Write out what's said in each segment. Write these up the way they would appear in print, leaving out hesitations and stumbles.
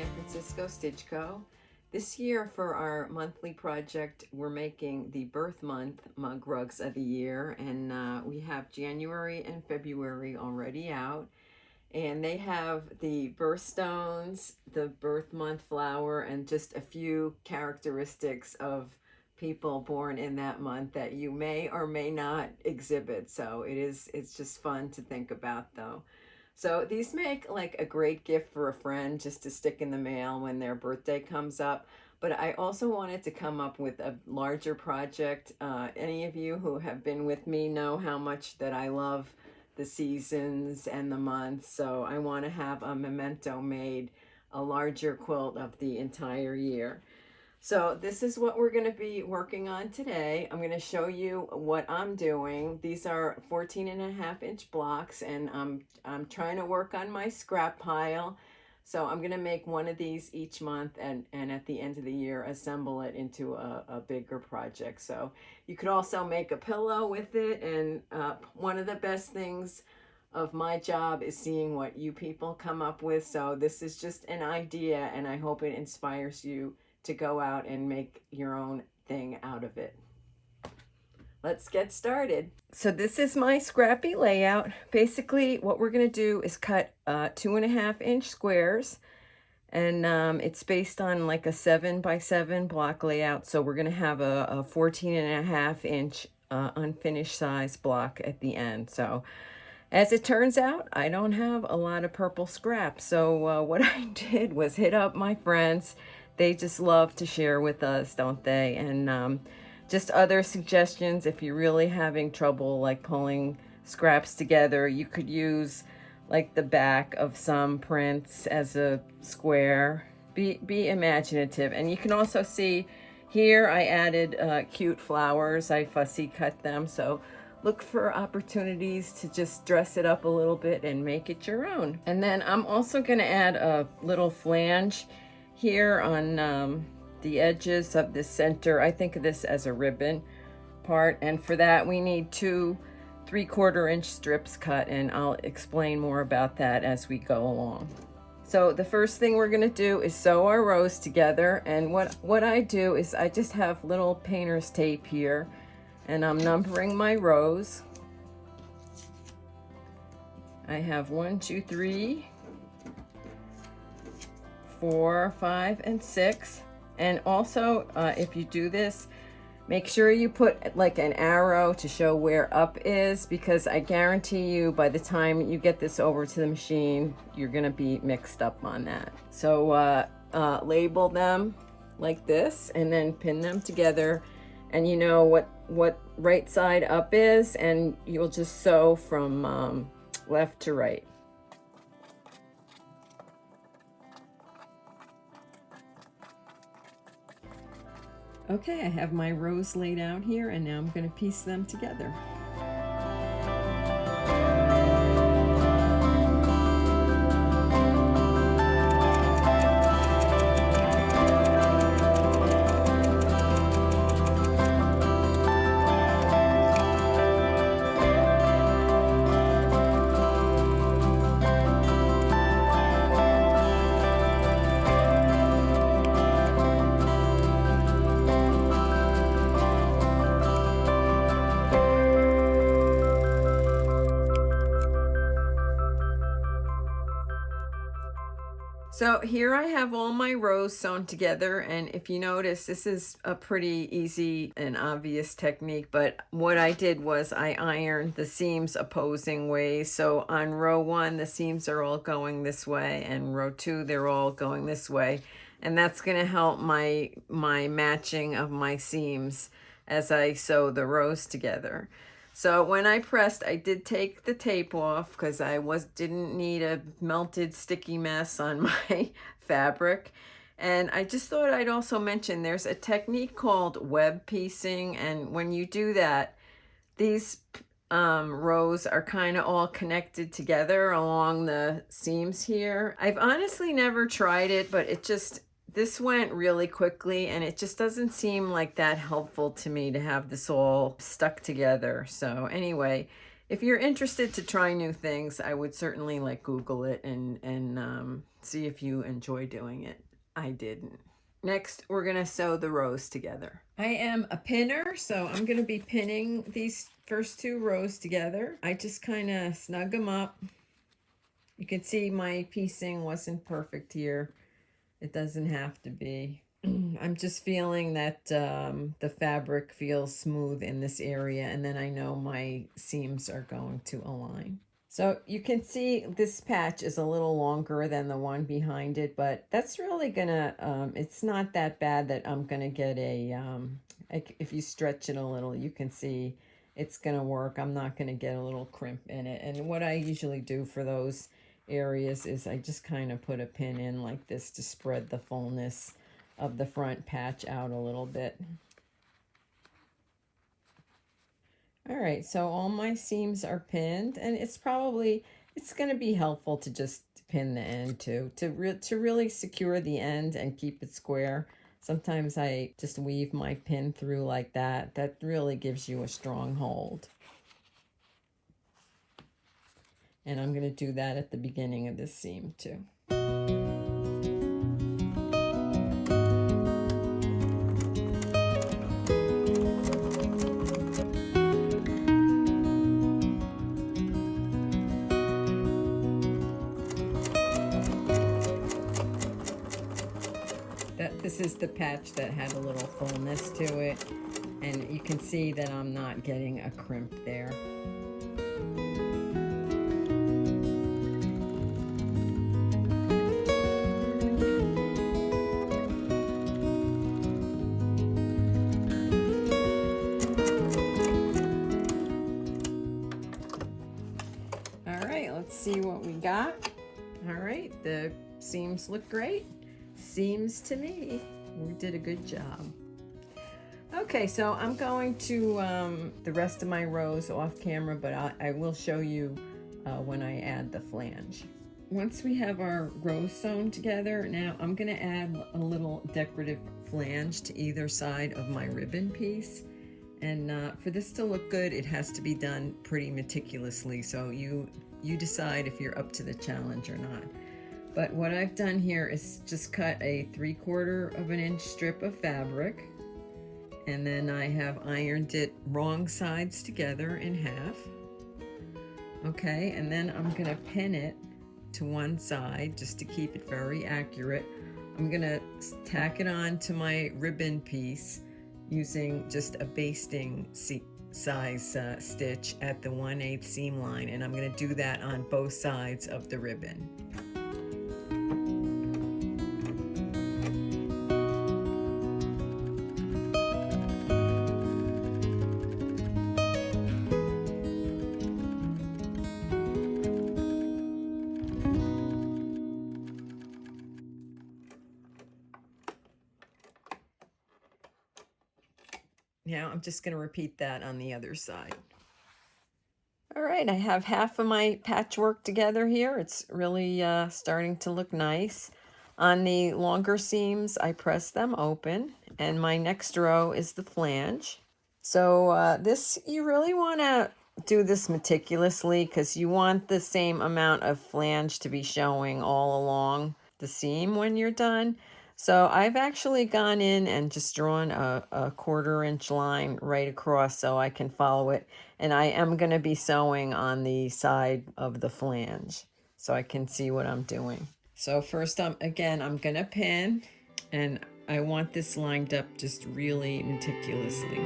San Francisco Stitch Co. This year for our monthly project, we're making the birth month mug rugs of the year, and we have January and February already out. And they have the birthstones, the birth month flower, and just a few characteristics of people born in that month that you may or may not exhibit. So it's just fun to think about though. So these make like a great gift for a friend just to stick in the mail when their birthday comes up. But I also wanted to come up with a larger project. Any of you who have been with me know how much that I love the seasons and the months. So I want to have a memento made, a larger quilt of the entire year. So this is what we're going to be working on today. I'm going to show you what I'm doing. These are 14.5-inch blocks, and I'm trying to work on my scrap pile. So I'm going to make one of these each month, and at the end of the year assemble it into a bigger project. So you could also make a pillow with it, and one of the best things of my job is seeing what you people come up with. So this is just an idea, and I hope it inspires you to go out and make your own thing out of it. Let's get started. So this is my scrappy layout. Basically what we're going to do is cut 2.5-inch squares, and it's based on like a 7x7 block layout. So we're going to have a 14.5-inch unfinished size block at the end. So as it turns out, I don't have a lot of purple scrap. So what I did was hit up my friends. They just love to share with us, don't they? And just other suggestions, if you're really having trouble like pulling scraps together, you could use like the back of some prints as a square. Be imaginative. And you can also see here I added cute flowers. I fussy cut them. So look for opportunities to just dress it up a little bit and make it your own. And then I'm also going to add a little flange here on the edges of the center. I think of this as a ribbon part, and for that we need 2 3/4-inch strips cut, and I'll explain more about that as we go along. So the first thing we're going to do is sew our rows together, and what I do is I just have little painter's tape here, and I'm numbering my rows. I have 1 2 3 4 5 and 6. And also if you do this, make sure you put like an arrow to show where up is, because I guarantee you by the time you get this over to the machine, you're gonna be mixed up on that. So label them like this and then pin them together, and you know what right side up is, and you'll just sew from left to right. Okay, I have my rows laid out here, and now I'm going to piece them together. So here I have all my rows sewn together, and if you notice, this is a pretty easy and obvious technique, but what I did was I ironed the seams opposing ways. So on row 1, the seams are all going this way, and row 2, they're all going this way. And that's going to help my matching of my seams as I sew the rows together. So when I pressed, I did take the tape off because I didn't need a melted sticky mess on my fabric. And I just thought I'd also mention there's a technique called web piecing, and when you do that, these rows are kind of all connected together along the seams here. I've honestly never tried it, but this went really quickly, and it just doesn't seem like that helpful to me to have this all stuck together. So anyway, if you're interested to try new things, I would certainly like Google it and see if you enjoy doing it. I didn't. Next, we're gonna sew the rows together. I am a pinner, so I'm gonna be pinning these first 2 rows together. I just kind of snug them up. You can see my piecing wasn't perfect here. It doesn't have to be. I'm just feeling that the fabric feels smooth in this area, and then I know my seams are going to align. So you can see this patch is a little longer than the one behind it, but that's really gonna, it's not that bad that I'm gonna get a, if you stretch it a little, you can see it's gonna work. I'm not gonna get a little crimp in it. And what I usually do for those areas is I just kind of put a pin in like this to spread the fullness of the front patch out a little bit. All right, so all my seams are pinned, and it's going to be helpful to just pin the end too, to really secure the end and keep it square. Sometimes I just weave my pin through like that. That really gives you a strong hold. And I'm going to do that at the beginning of this seam too. This is the patch that had a little fullness to it, and you can see that I'm not getting a crimp there. All right, let's see what we got. All right, the seams look great. Seems to me we did a good job. Okay, so I'm going to the rest of my rows off camera, but I will show you when I add the flange. Once we have our rows sewn together, now I'm going to add a little decorative flange to either side of my ribbon piece. And for this to look good, it has to be done pretty meticulously, so you decide if you're up to the challenge or not. But what I've done here is just cut a 3/4 of an inch strip of fabric, and then I have ironed it wrong sides together in half. Okay, and then I'm gonna pin it to one side just to keep it very accurate. I'm gonna tack it on to my ribbon piece using just a basting size stitch at the 1/8 seam line, and I'm gonna do that on both sides of the ribbon. Now I'm just going to repeat that on the other side. All right, I have half of my patchwork together here. It's really starting to look nice. On the longer seams, I press them open, and my next row is the flange. So this, you really want to do this meticulously because you want the same amount of flange to be showing all along the seam when you're done. So I've actually gone in and just drawn a 1/4 inch line right across so I can follow it. And I am going to be sewing on the side of the flange so I can see what I'm doing. So first, I'm going to pin, and I want this lined up just really meticulously.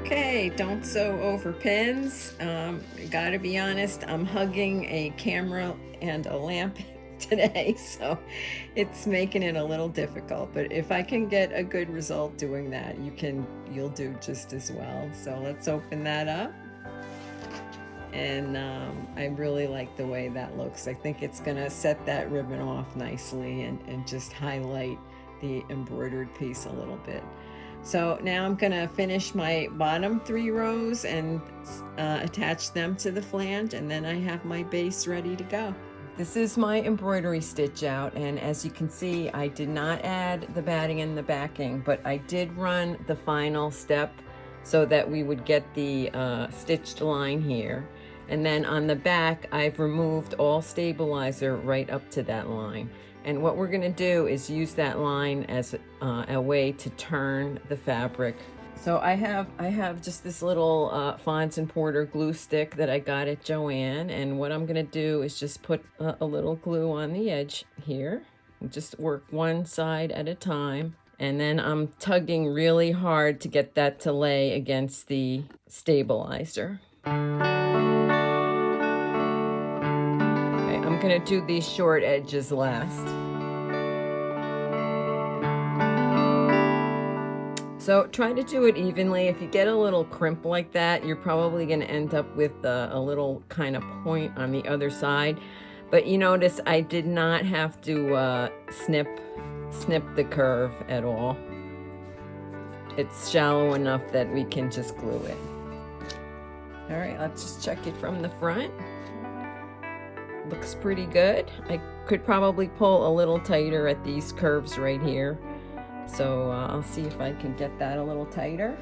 Okay, don't sew over pins. Gotta be honest, I'm hugging a camera and a lamp today, so it's making it a little difficult. But if I can get a good result doing that, you'll do just as well. So let's open that up. And I really like the way that looks. I think it's gonna set that ribbon off nicely and just highlight the embroidered piece a little bit. So now I'm gonna finish my bottom 3 rows and attach them to the flange, and then I have my base ready to go. This is my embroidery stitch out, and as you can see, I did not add the batting and the backing, but I did run the final step so that we would get the stitched line here. And then on the back, I've removed all stabilizer right up to that line. And what we're gonna do is use that line as a way to turn the fabric. So I have just this little Fons and Porter glue stick that I got at Joann, and what I'm gonna do is just put a little glue on the edge here. Just work one side at a time, and then I'm tugging really hard to get that to lay against the stabilizer. Okay, I'm gonna do these short edges last. So try to do it evenly. If you get a little crimp like that, you're probably going to end up with a little kind of point on the other side. But you notice I did not have to snip the curve at all. It's shallow enough that we can just glue it. All right, let's just check it from the front. Looks pretty good. I could probably pull a little tighter at these curves right here. So I'll see if I can get that a little tighter.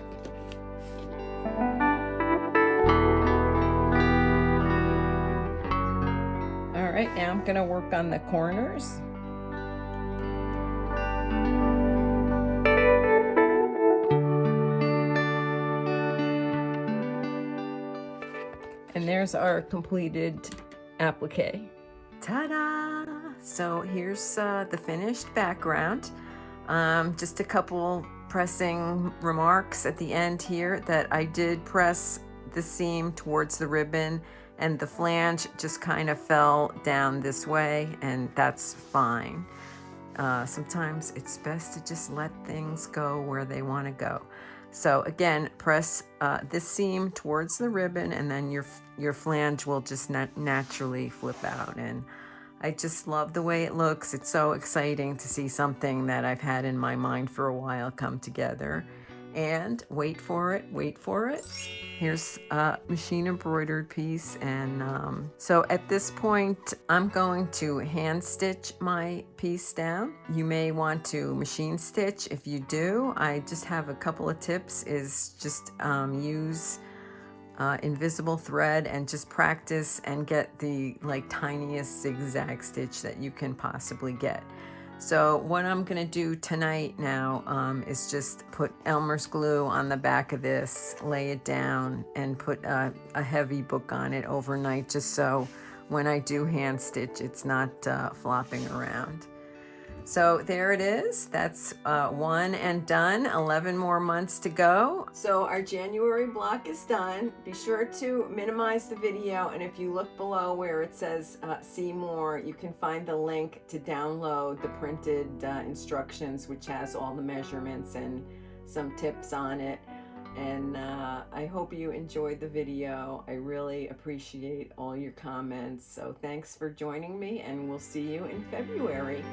All right, now I'm gonna work on the corners. And there's our completed applique. Ta-da! So here's the finished background. Just a couple pressing remarks at the end here that I did press the seam towards the ribbon, and the flange just kind of fell down this way, and that's fine. Sometimes it's best to just let things go where they want to go. So again, press this seam towards the ribbon, and then your flange will just naturally flip out. And I just love the way it looks. It's so exciting to see something that I've had in my mind for a while come together. And wait for it, wait for it. Here's a machine embroidered piece. And so at this point, I'm going to hand stitch my piece down. You may want to machine stitch. If you do, I just have a couple of tips, is just use invisible thread and just practice and get the tiniest zigzag stitch that you can possibly get. So what I'm gonna do tonight now is just put Elmer's glue on the back of this, lay it down, and put a heavy book on it overnight, just so when I do hand stitch, it's not flopping around. So there it is. That's one and done. 11 more months to go. So our January block is done. Be sure to minimize the video, and if you look below where it says see more, you can find the link to download the printed instructions, which has all the measurements and some tips on it. And I hope you enjoyed the video. I really appreciate all your comments. So thanks for joining me, and we'll see you in February.